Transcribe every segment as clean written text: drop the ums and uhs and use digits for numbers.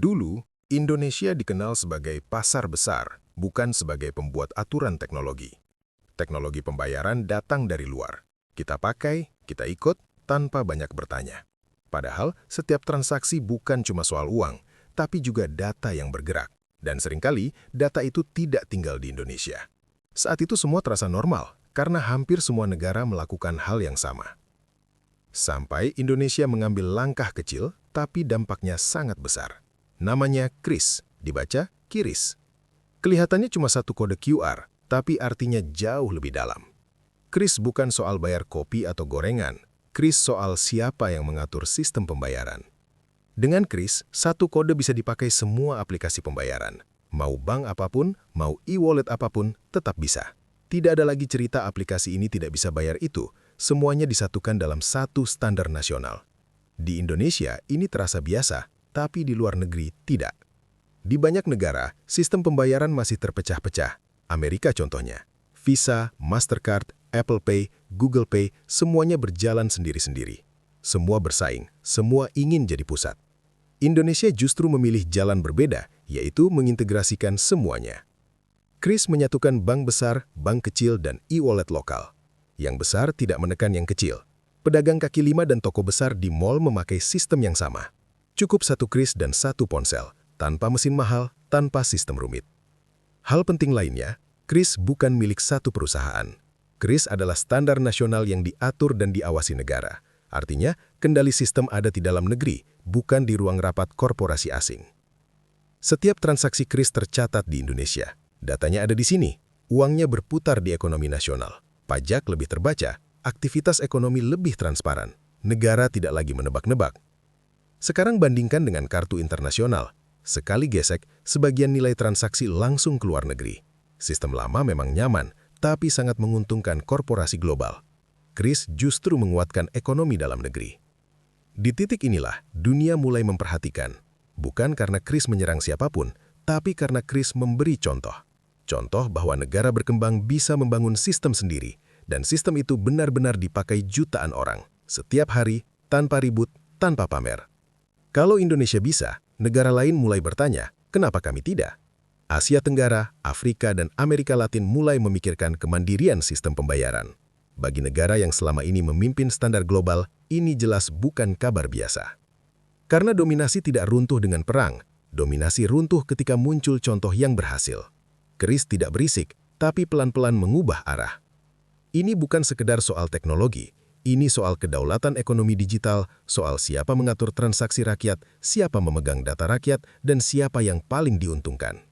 Dulu, Indonesia dikenal sebagai pasar besar, bukan sebagai pembuat aturan teknologi. Teknologi pembayaran datang dari luar. Kita pakai, kita ikut, tanpa banyak bertanya. Padahal, setiap transaksi bukan cuma soal uang, tapi juga data yang bergerak. Dan seringkali, data itu tidak tinggal di Indonesia. Saat itu semua terasa normal, karena hampir semua negara melakukan hal yang sama. Sampai Indonesia mengambil langkah kecil, tapi dampaknya sangat besar. Namanya KRIS, dibaca QRIS. Kelihatannya cuma satu kode QR, tapi artinya jauh lebih dalam. KRIS bukan soal bayar kopi atau gorengan, KRIS soal siapa yang mengatur sistem pembayaran. Dengan KRIS, satu kode bisa dipakai semua aplikasi pembayaran. Mau bank apapun, mau e-wallet apapun, tetap bisa. Tidak ada lagi cerita aplikasi ini tidak bisa bayar itu, semuanya disatukan dalam satu standar nasional. Di Indonesia, ini terasa biasa, tapi di luar negeri tidak. Di banyak negara, sistem pembayaran masih terpecah-pecah. Amerika contohnya. Visa, Mastercard, Apple Pay, Google Pay, semuanya berjalan sendiri-sendiri. Semua bersaing, semua ingin jadi pusat. Indonesia justru memilih jalan berbeda, yaitu mengintegrasikan semuanya. KRIS menyatukan bank besar, bank kecil, dan e-wallet lokal. Yang besar tidak menekan yang kecil. Pedagang kaki lima dan toko besar di mall memakai sistem yang sama. Cukup satu KRIS dan satu ponsel, tanpa mesin mahal, tanpa sistem rumit. Hal penting lainnya, KRIS bukan milik satu perusahaan. KRIS adalah standar nasional yang diatur dan diawasi negara. Artinya, kendali sistem ada di dalam negeri, bukan di ruang rapat korporasi asing. Setiap transaksi KRIS tercatat di Indonesia. Datanya ada di sini. Uangnya berputar di ekonomi nasional. Pajak lebih terbaca, aktivitas ekonomi lebih transparan. Negara tidak lagi menebak-nebak. Sekarang bandingkan dengan kartu internasional. Sekali gesek, sebagian nilai transaksi langsung keluar negeri. Sistem lama memang nyaman, tapi sangat menguntungkan korporasi global. KRIS justru menguatkan ekonomi dalam negeri. Di titik inilah, dunia mulai memperhatikan. Bukan karena KRIS menyerang siapapun, tapi karena KRIS memberi contoh. Contoh bahwa negara berkembang bisa membangun sistem sendiri, dan sistem itu benar-benar dipakai jutaan orang, setiap hari, tanpa ribut, tanpa pamer. Kalau Indonesia bisa, negara lain mulai bertanya, kenapa kami tidak? Asia Tenggara, Afrika, dan Amerika Latin mulai memikirkan kemandirian sistem pembayaran. Bagi negara yang selama ini memimpin standar global, ini jelas bukan kabar biasa. Karena dominasi tidak runtuh dengan perang, dominasi runtuh ketika muncul contoh yang berhasil. KRIS tidak berisik, tapi pelan-pelan mengubah arah. Ini bukan sekedar soal teknologi. Ini soal kedaulatan ekonomi digital, soal siapa mengatur transaksi rakyat, siapa memegang data rakyat, dan siapa yang paling diuntungkan.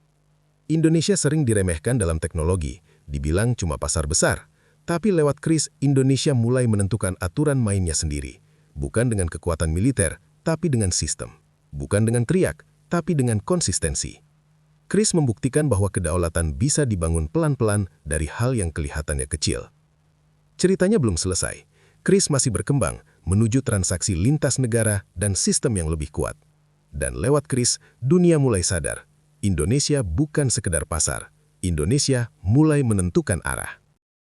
Indonesia sering diremehkan dalam teknologi, dibilang cuma pasar besar. Tapi lewat KRIS, Indonesia mulai menentukan aturan mainnya sendiri. Bukan dengan kekuatan militer, tapi dengan sistem. Bukan dengan teriak, tapi dengan konsistensi. KRIS membuktikan bahwa kedaulatan bisa dibangun pelan-pelan dari hal yang kelihatannya kecil. Ceritanya belum selesai. KRIS masih berkembang menuju transaksi lintas negara dan sistem yang lebih kuat. Dan lewat KRIS, dunia mulai sadar. Indonesia bukan sekedar pasar. Indonesia mulai menentukan arah.